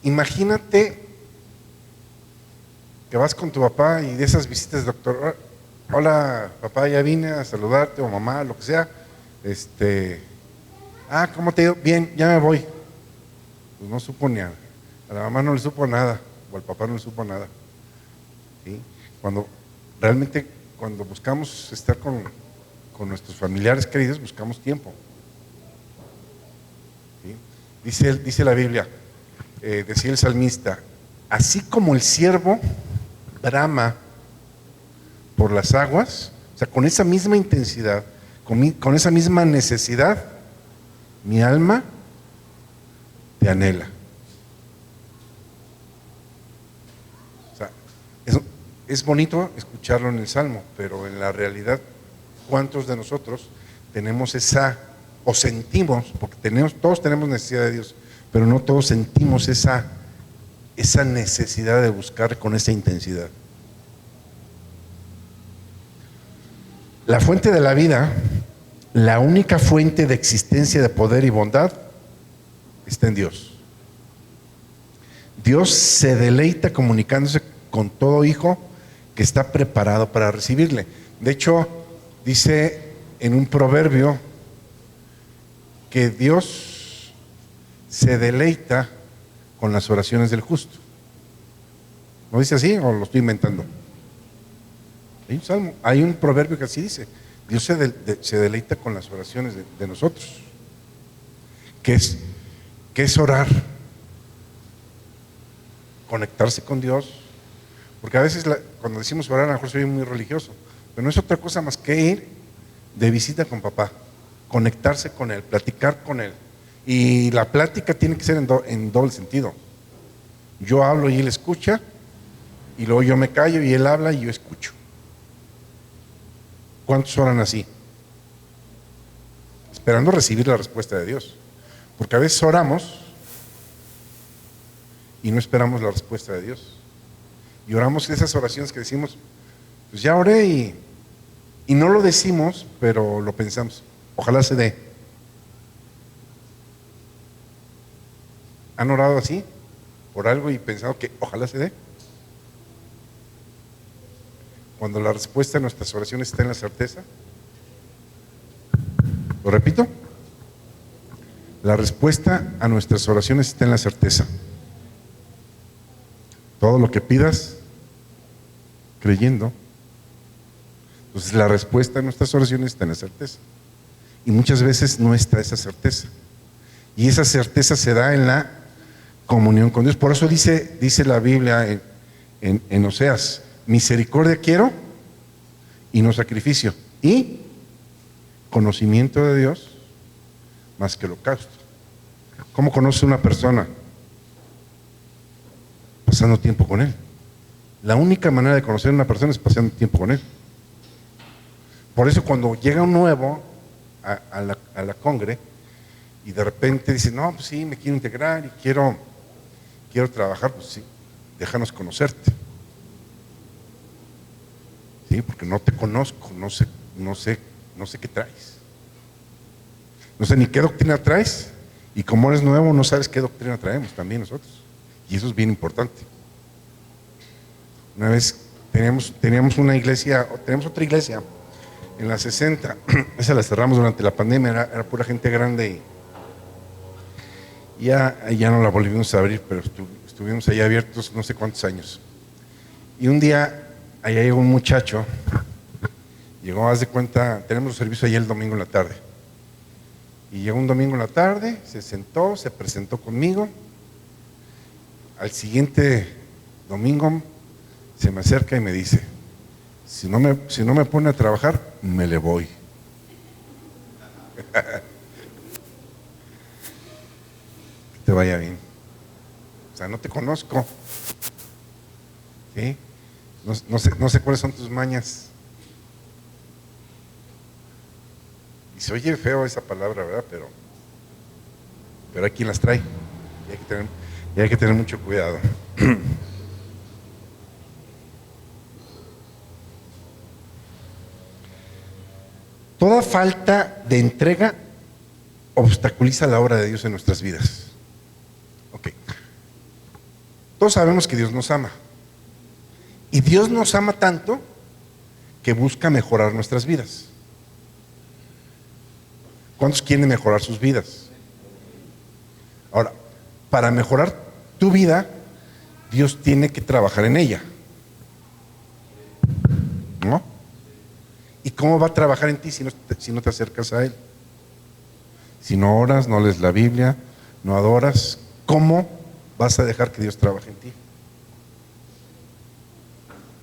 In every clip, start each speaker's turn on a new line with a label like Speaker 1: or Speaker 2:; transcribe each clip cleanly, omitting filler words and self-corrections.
Speaker 1: Imagínate que vas con tu papá y de esas visitas de doctor, hola papá, ya vine a saludarte, o mamá, lo que sea, ¿cómo te ha ido? Bien, ya me voy. Pues no supo ni a la mamá no le supo nada, o al papá no le supo nada. ¿Sí? Realmente cuando buscamos estar con nuestros familiares queridos, buscamos tiempo. ¿Sí? Dice la Biblia, decía el salmista, así como el ciervo brama por las aguas, o sea, con esa misma intensidad, con esa misma necesidad, mi alma te anhela. O sea, es bonito escucharlo en el Salmo, pero en la realidad, ¿cuántos de nosotros tenemos o sentimos, porque todos tenemos necesidad de Dios, pero no todos sentimos esa necesidad de buscar con esa intensidad? La fuente de la vida, la única fuente de existencia de poder y bondad, está en Dios. Dios se deleita comunicándose con todo hijo que está preparado para recibirle. De hecho, dice en un proverbio que Dios se deleita con las oraciones del justo. ¿No dice así o lo estoy inventando? Hay un proverbio que así dice: Dios se deleita con las oraciones de nosotros. ¿Qué es orar? Conectarse con Dios. Porque a veces cuando decimos orar, a lo mejor soy muy religioso, pero no es otra cosa más que ir de visita con papá, conectarse con él, platicar con él. Y la plática tiene que ser en doble sentido. Yo hablo y él escucha, y luego yo me callo y él habla y yo escucho. ¿Cuántos oran así? Esperando recibir la respuesta de Dios. Porque a veces oramos y no esperamos la respuesta de Dios. Y oramos esas oraciones que decimos, pues ya oré y no lo decimos, pero lo pensamos. Ojalá se dé. ¿Han orado así? Por algo y pensado que ojalá se dé. Cuando la respuesta a nuestras oraciones está en la certeza. ¿Lo repito? La respuesta a nuestras oraciones está en la certeza. Todo lo que pidas, creyendo. Entonces la respuesta a nuestras oraciones está en la certeza. Y muchas veces no está esa certeza. Y esa certeza se da en la comunión con Dios. Por eso dice la Biblia en Oseas: misericordia quiero y no sacrificio, y conocimiento de Dios más que holocausto. ¿Cómo conoce una persona? Pasando tiempo con él. La única manera de conocer a una persona es pasando tiempo con él. Por eso cuando llega un nuevo a la congre y de repente dice, no, pues sí, me quiero integrar y quiero trabajar, pues sí, déjanos conocerte. Sí, porque no te conozco, no sé qué traes. No sé ni qué doctrina traes, y como eres nuevo no sabes qué doctrina traemos también nosotros. Y eso es bien importante. Una vez teníamos otra iglesia en la 60, esa la cerramos durante la pandemia, era pura gente grande y ya no la volvimos a abrir, pero estuvimos ahí abiertos no sé cuántos años. Y un día, allá llegó un muchacho, haz de cuenta, tenemos servicio allá el domingo en la tarde. Y llegó un domingo en la tarde, se sentó, se presentó conmigo. Al siguiente domingo se me acerca y me dice, si no me pone a trabajar, me le voy. Que te vaya bien. O sea, no te conozco. ¿Sí? No sé cuáles son tus mañas. Y se oye feo esa palabra, ¿verdad? Pero hay quien las trae. Y hay que tener mucho cuidado. Toda falta de entrega obstaculiza la obra de Dios en nuestras vidas. Ok. Todos sabemos que Dios nos ama. Y Dios nos ama tanto que busca mejorar nuestras vidas. ¿Cuántos quieren mejorar sus vidas? Ahora, para mejorar tu vida, Dios tiene que trabajar en ella, ¿no? ¿Y cómo va a trabajar en ti si no te acercas a Él? Si no oras, no lees la Biblia, no adoras, ¿cómo vas a dejar que Dios trabaje en ti?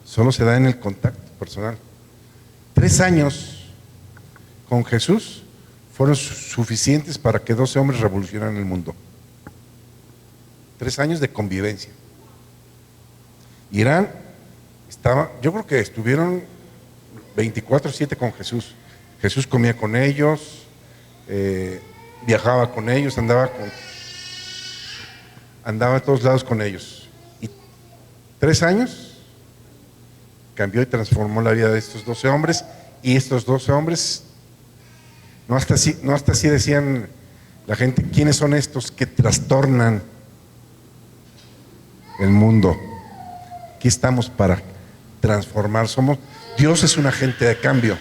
Speaker 1: Solo se da en el contacto personal. 3 años con Jesús fueron suficientes para que 12 hombres revolucionaran el mundo. 3 años de convivencia. Irán yo creo que estuvieron 24/7 con Jesús. Jesús comía con ellos, viajaba con ellos, andaba a todos lados con ellos. Y 3 años cambió y transformó la vida de estos 12 hombres. Y estos 12 hombres, no hasta así decían la gente, ¿quiénes son estos que trastornan el mundo? Aquí estamos para transformar. Dios es un agente de cambio.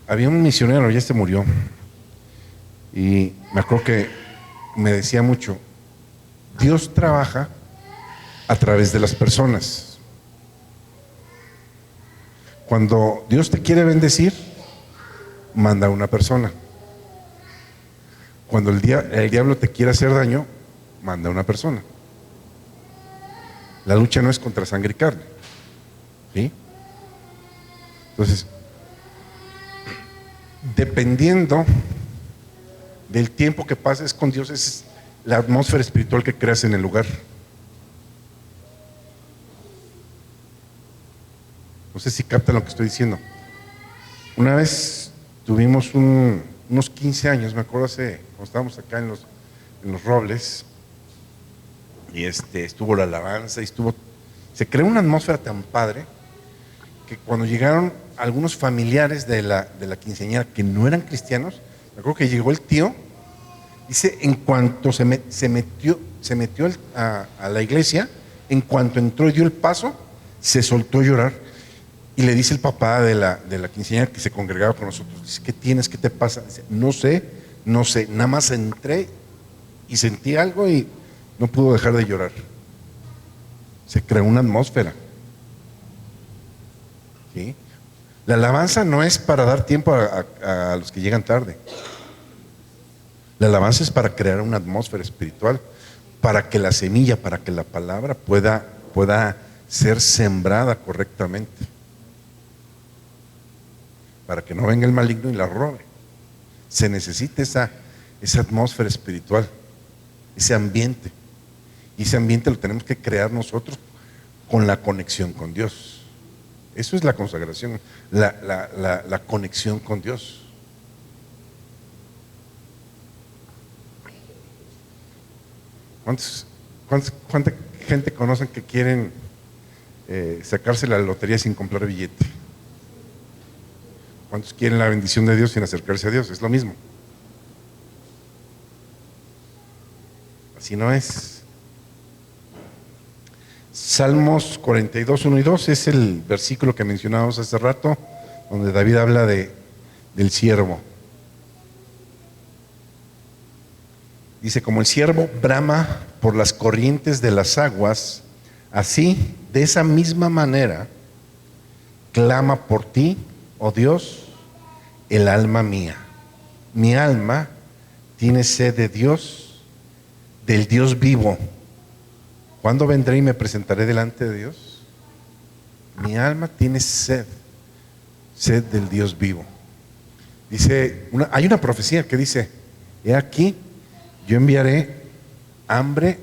Speaker 1: Había un misionero, ya se murió, y me acuerdo que me decía mucho, Dios trabaja a través de las personas. Cuando Dios te quiere bendecir, manda a una persona. Cuando el diablo te quiere hacer daño, manda a una persona. La lucha no es contra sangre y carne, ¿sí? Entonces, dependiendo del tiempo que pases con Dios, es la atmósfera espiritual que creas en el lugar. No sé si captan lo que estoy diciendo. Una vez tuvimos unos 15 años, me acuerdo, cuando estábamos acá en los Robles, y estuvo la alabanza, se creó una atmósfera tan padre que cuando llegaron algunos familiares de la quinceañera que no eran cristianos, me acuerdo que llegó el tío, dice, en cuanto se metió a la iglesia, en cuanto entró y dio el paso, se soltó a llorar. Y le dice el papá de la quinceañera que se congregaba con nosotros, dice, ¿qué tienes? ¿Qué te pasa? Dice, no sé, nada más entré y sentí algo y no pudo dejar de llorar. Se creó una atmósfera, ¿sí? La alabanza no es para dar tiempo a los que llegan tarde. La alabanza es para crear una atmósfera espiritual, para que la semilla, para que la palabra pueda ser sembrada correctamente, para que no venga el maligno y la robe. Se necesita esa atmósfera espiritual, ese ambiente. Y ese ambiente lo tenemos que crear nosotros con la conexión con Dios. Eso es la consagración, la conexión con Dios. ¿Cuánta gente conocen que quieren sacarse la lotería sin comprar billete? ¿Cuántos quieren la bendición de Dios sin acercarse a Dios? Es lo mismo. Así no es. Salmos 42, 1 y 2 es el versículo que mencionábamos hace rato, donde David habla del siervo. Dice, como el siervo brama por las corrientes de las aguas, así, de esa misma manera, clama por ti, oh Dios, el alma mía. Mi alma tiene sed de Dios, del Dios vivo. ¿Cuándo vendré y me presentaré delante de Dios? Mi alma tiene sed del Dios vivo. Dice, hay una profecía que dice, he aquí, yo enviaré hambre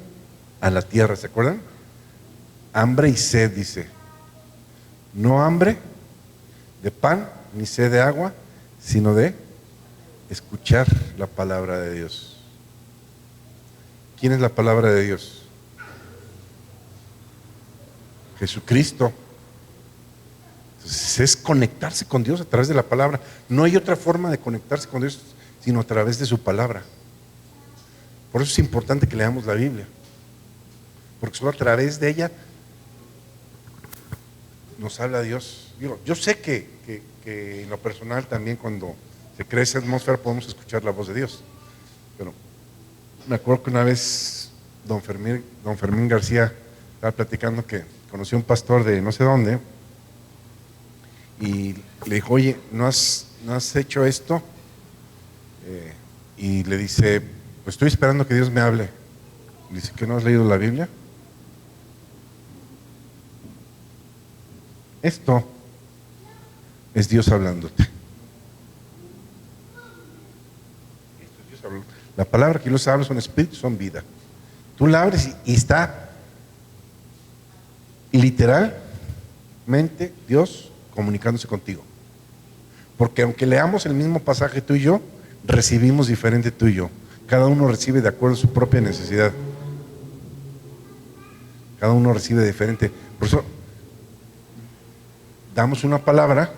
Speaker 1: a la tierra, ¿se acuerdan? Hambre y sed, dice. No hambre de pan, ni sed de agua, sino de escuchar la palabra de Dios. ¿Quién es la palabra de Dios? Jesucristo. Entonces es conectarse con Dios a través de la palabra. No hay otra forma de conectarse con Dios sino a través de su palabra. Por eso es importante que leamos la Biblia. porque solo a través de ella nos habla Dios. Yo sé que en lo personal también, cuando se crea esa atmósfera, podemos escuchar la voz de Dios. Pero me acuerdo que una vez don Fermín García estaba platicando que conoció a un pastor de no sé dónde y le dijo: oye, ¿no has hecho esto? Y le dice: pues estoy esperando que Dios me hable. Le dice: ¿que no has leído la Biblia? Esto es Dios hablándote. Esto es Dios hablando. La palabra que los habla son espíritu, son vida. Tú la abres y está literalmente Dios comunicándose contigo. Porque aunque leamos el mismo pasaje tú y yo, recibimos diferente tú y yo. Cada uno recibe de acuerdo a su propia necesidad. Cada uno recibe diferente. Por eso damos una palabra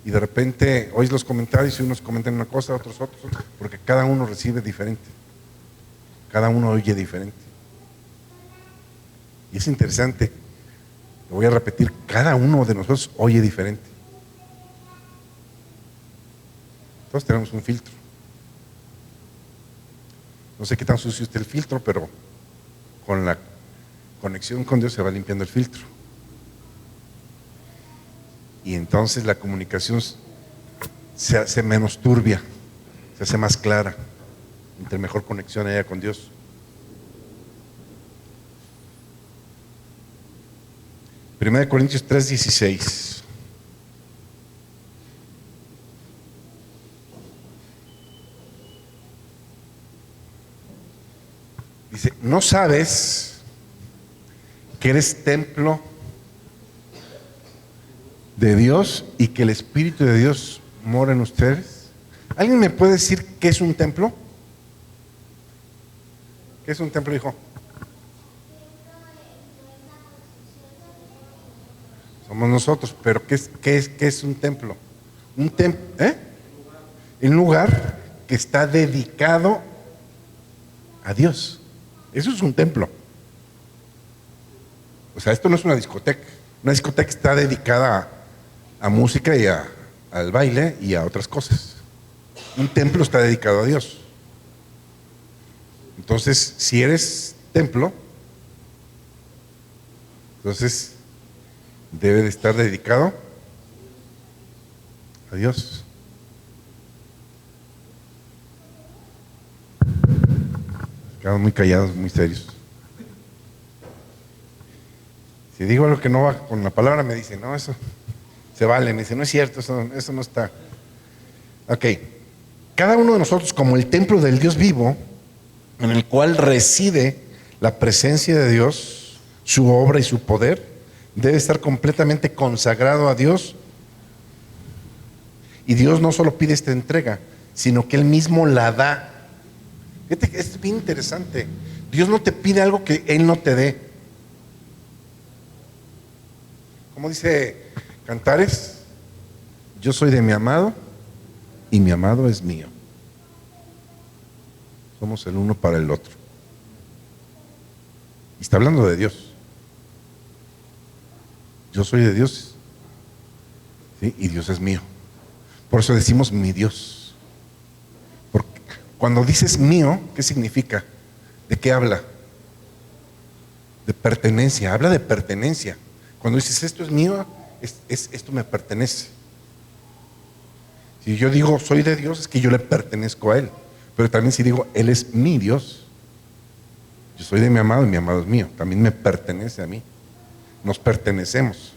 Speaker 1: y de repente oyes los comentarios y unos comentan una cosa, otros, porque cada uno recibe diferente. Cada uno oye diferente. Y es interesante, lo voy a repetir, cada uno de nosotros oye diferente. Todos tenemos un filtro. No sé qué tan sucio esté el filtro, pero con la conexión con Dios se va limpiando el filtro. Y entonces la comunicación se hace menos turbia, se hace más clara, entre mejor conexión haya con Dios. Primera de Corintios 3:16. Dice: ¿no sabes que eres templo de Dios y que el Espíritu de Dios mora en ustedes? ¿Alguien me puede decir qué es un templo? ¿Qué es un templo, hijo? Somos nosotros, pero ¿qué es un templo? Un lugar que está dedicado a Dios. Eso es un templo. O sea, esto no es una discoteca. Una discoteca está dedicada a música y al baile y a otras cosas. Un templo está dedicado a Dios. Entonces, si eres templo, entonces debe de estar dedicado a Dios. Quedan muy callados, muy serios. Si digo algo que no va con la palabra, me dicen: no, eso se vale. Me dicen: no es cierto, eso no está. Ok. Cada uno de nosotros, como el templo del Dios vivo, en el cual reside la presencia de Dios, su obra y su poder, debe estar completamente consagrado a Dios. Y Dios no solo pide esta entrega, sino que Él mismo la da. Fíjate, es bien interesante. Dios no te pide algo que Él no te dé. Como dice Cantares: yo soy de mi amado y mi amado es mío. Somos el uno para el otro. Y está hablando de Dios. Yo soy de Dios, ¿sí? Y Dios es mío. Por eso decimos mi Dios. Porque cuando dices mío, ¿qué significa? ¿De qué habla? De pertenencia. Habla de pertenencia. Cuando dices esto es mío, esto me pertenece. Si yo digo soy de Dios, es que yo le pertenezco a Él. Pero también si digo Él es mi Dios, yo soy de mi amado y mi amado es mío, también me pertenece a mí. Nos pertenecemos.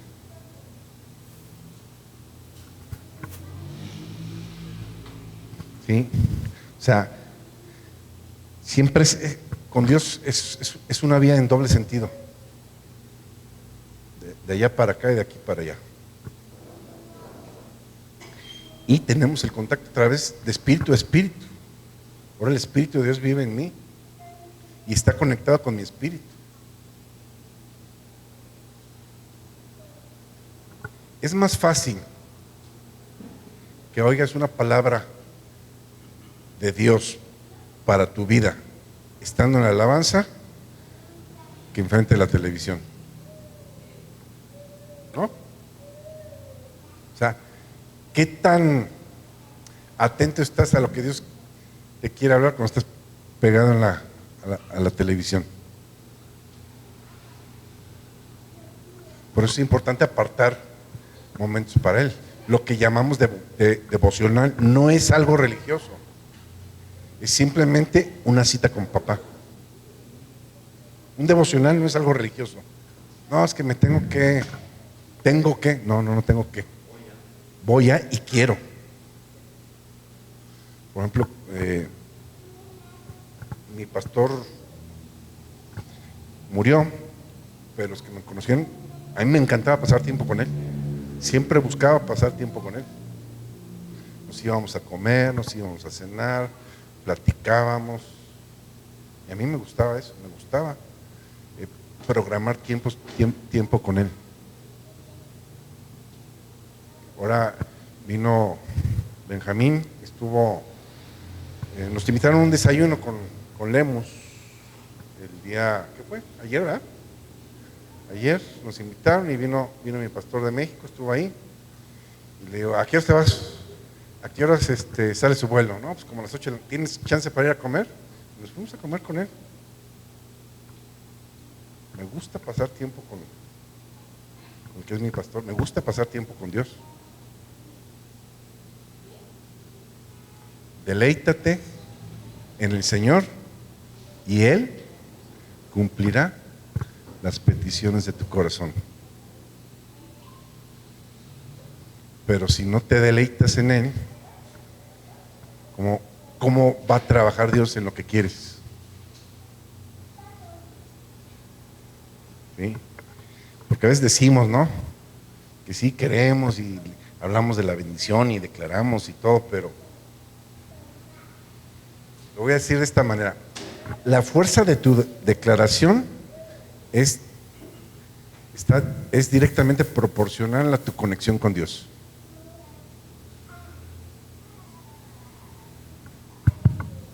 Speaker 1: ¿Sí? O sea, siempre con Dios es una vía en doble sentido. De allá para acá y de aquí para allá. Y tenemos el contacto a través de espíritu a espíritu. Ahora el Espíritu de Dios vive en mí y está conectado con mi espíritu. Es más fácil que oigas una palabra de Dios para tu vida estando en la alabanza que enfrente de la televisión, ¿no? O sea, ¿qué tan atento estás a lo que Dios te quiere hablar cuando estás pegado a la televisión? Por eso es importante apartar momentos para Él. Lo que llamamos devocional no es algo religioso, es simplemente una cita con papá. Un devocional no es algo religioso. No, es que me tengo que, no tengo que. Voy a y quiero. Por ejemplo, mi pastor murió, pero los que me conocieron, a mí me encantaba pasar tiempo con él. Siempre buscaba pasar tiempo con él. Nos íbamos a comer, nos íbamos a cenar, platicábamos. Y a mí me gustaba eso, me gustaba programar tiempo con él. Ahora vino Benjamín, nos invitaron a un desayuno con Lemus el día, ¿qué fue? Ayer, ¿verdad? Ayer nos invitaron y vino mi pastor de México, estuvo ahí. Y le digo, ¿a qué horas te vas? ¿A qué horas sale su vuelo? No, pues como a las 8, ¿tienes chance para ir a comer? Y nos fuimos a comer con él. Me gusta pasar tiempo con el que es mi pastor, me gusta pasar tiempo con Dios. Deleítate en el Señor y Él cumplirá las peticiones de tu corazón. Pero si no te deleitas en Él, ¿cómo va a trabajar Dios en lo que quieres? ¿Sí? Porque a veces decimos, ¿no? Que sí queremos y hablamos de la bendición y declaramos y todo, pero lo voy a decir de esta manera: la fuerza de tu declaración es directamente proporcional a tu conexión con Dios.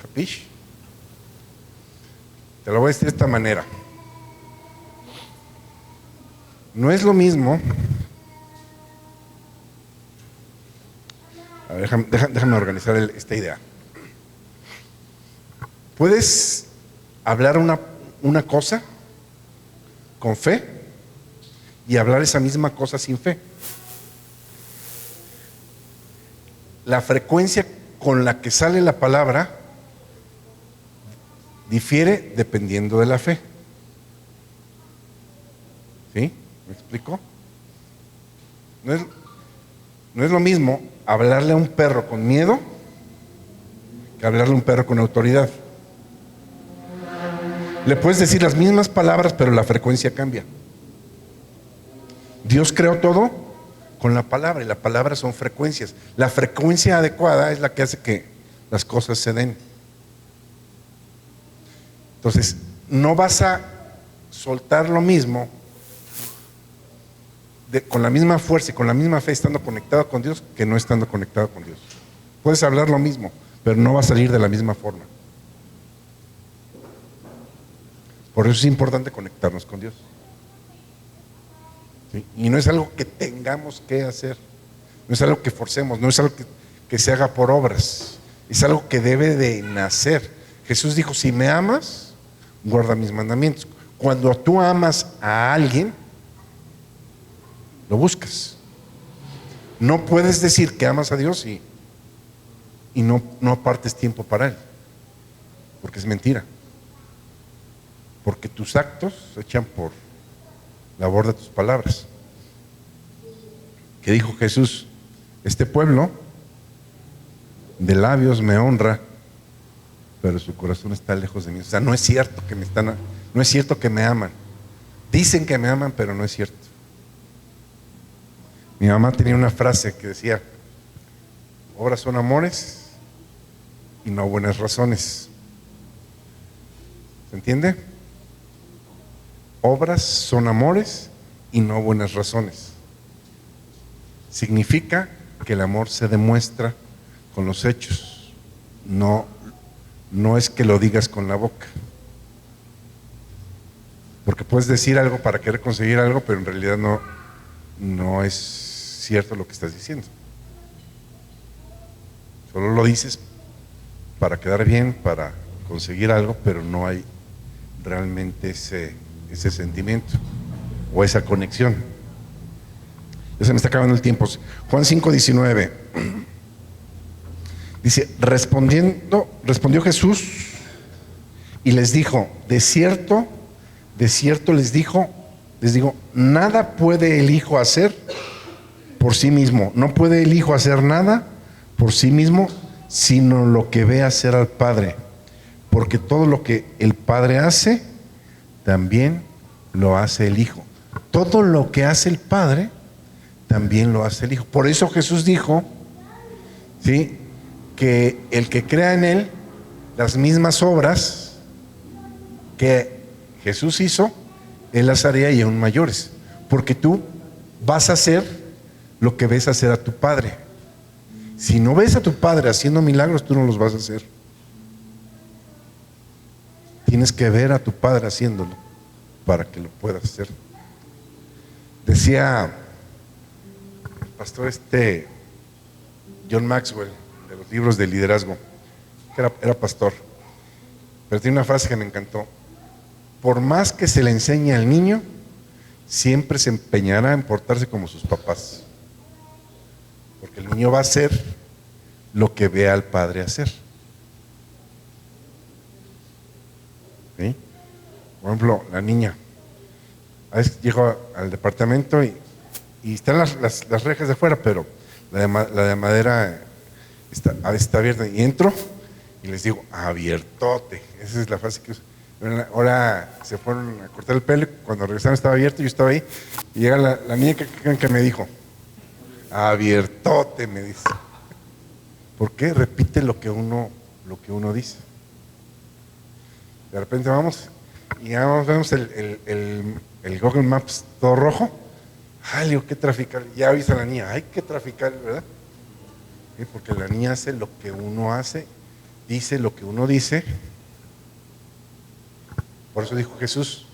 Speaker 1: ¿Capish? Te lo voy a decir de esta manera. No es lo mismo. A ver, déjame organizar esta idea. Puedes hablar una cosa con fe y hablar esa misma cosa sin fe. La frecuencia con la que sale la palabra difiere dependiendo de la fe. ¿Sí? ¿Me explico? No es lo mismo hablarle a un perro con miedo que hablarle a un perro con autoridad. Le puedes decir las mismas palabras, pero la frecuencia cambia. Dios creó todo con la palabra, y la palabra son frecuencias. La frecuencia adecuada es la que hace que las cosas se den. Entonces, no vas a soltar lo mismo con la misma fuerza y con la misma fe estando conectado con Dios que no estando conectado con Dios. Puedes hablar lo mismo, pero no va a salir de la misma forma. Por eso es importante conectarnos con Dios. ¿Sí? Y no es algo que tengamos que hacer, no es algo que forcemos, no es algo que se haga por obras, es algo que debe de nacer. Jesús dijo: si me amas, guarda mis mandamientos. Cuando tú amas a alguien, lo buscas. No puedes decir que amas a Dios y no apartes tiempo para Él, porque es mentira. Porque tus actos se echan por la borda de tus palabras. ¿Qué dijo Jesús? Este pueblo de labios me honra, pero su corazón está lejos de mí. O sea, no es cierto no es cierto que me aman. Dicen que me aman, pero no es cierto. Mi mamá tenía una frase que decía: obras son amores y no buenas razones. ¿Se entiende? Obras son amores y no buenas razones. Significa que el amor se demuestra con los hechos, no es que lo digas con la boca. Porque puedes decir algo para querer conseguir algo, pero en realidad no es cierto lo que estás diciendo. Solo lo dices para quedar bien, para conseguir algo, pero no hay realmente ese sentimiento o esa conexión. Ya se me está acabando el tiempo. Juan 5:19 dice: respondió Jesús y les dijo: de cierto les digo, nada puede el Hijo hacer por sí mismo. No puede el Hijo hacer nada por sí mismo, sino lo que ve hacer al Padre. Porque todo lo que el Padre hace, también lo hace el Hijo. Todo lo que hace el Padre, también lo hace el Hijo. Por eso Jesús dijo, ¿sí?, que el que crea en Él, las mismas obras que Jesús hizo, Él las haría y aún mayores. Porque tú vas a hacer lo que ves hacer a tu Padre. Si no ves a tu Padre haciendo milagros, tú no los vas a hacer. Tienes que ver a tu Padre haciéndolo para que lo puedas hacer. Decía el pastor John Maxwell, de los libros de liderazgo, que era pastor, pero tiene una frase que me encantó: por más que se le enseñe al niño, siempre se empeñará en portarse como sus papás, porque el niño va a hacer lo que ve al padre hacer. ¿Sí? Por ejemplo, la niña a veces llego al departamento y están las rejas de fuera, pero la de madera a veces está abierta, y entro y les digo: abiertote. Esa es la frase que uso. Ahora se fueron a cortar el pelo, cuando regresaron estaba abierto, yo estaba ahí, y llega la niña que me dijo: abiertote, me dice. ¿Por qué? Repite lo que uno dice. De repente vamos y vemos el Google Maps todo rojo. Ay, digo, qué trafical. Ya avisa a la niña: ay, qué trafical, ¿verdad? ¿Sí? Porque la niña hace lo que uno hace, dice lo que uno dice. Por eso dijo Jesús: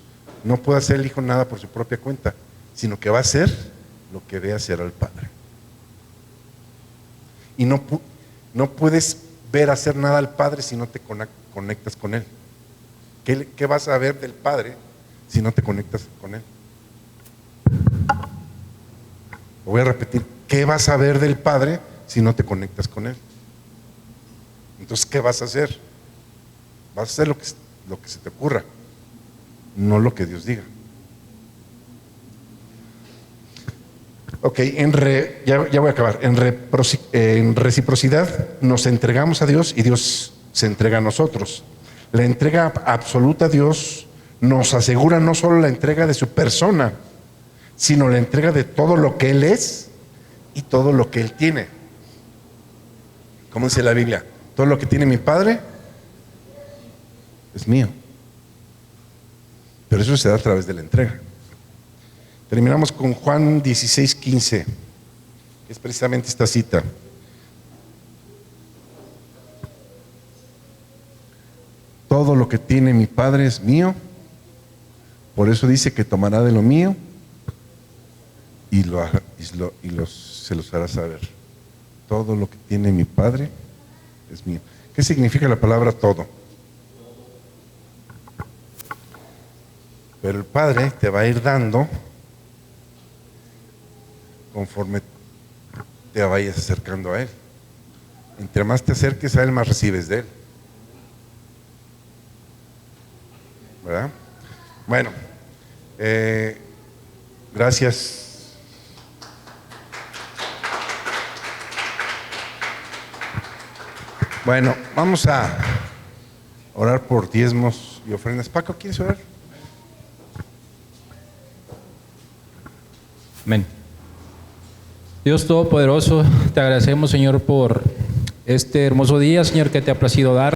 Speaker 1: no puede hacer el Hijo nada por su propia cuenta, sino que va a hacer lo que ve hacer al Padre. Y no puedes ver hacer nada al Padre si no te conectas con Él. ¿Qué vas a ver del Padre si no te conectas con Él? Lo voy a repetir: ¿qué vas a ver del Padre si no te conectas con Él? Entonces, ¿qué vas a hacer? Vas a hacer lo que se te ocurra, no lo que Dios diga. Ok, ya voy a acabar. En reciprocidad nos entregamos a Dios y Dios se entrega a nosotros. La entrega absoluta a Dios nos asegura no solo la entrega de su persona, sino la entrega de todo lo que Él es y todo lo que Él tiene. ¿Cómo dice la Biblia? Todo lo que tiene mi Padre es mío. Pero eso se da a través de la entrega. Terminamos con Juan 16:15, que es precisamente esta cita. Todo lo que tiene mi Padre es mío, por eso dice que tomará de lo mío y se los hará saber. Todo lo que tiene mi Padre es mío. ¿Qué significa la palabra todo? Pero el Padre te va a ir dando conforme te vayas acercando a Él. Entre más te acerques a Él, más recibes de Él. ¿Verdad? Bueno, gracias. Bueno, vamos a orar por diezmos y ofrendas. Paco, ¿quieres orar?
Speaker 2: Amén. Dios Todopoderoso, te agradecemos, Señor, por este hermoso día, Señor, que te ha placido dar.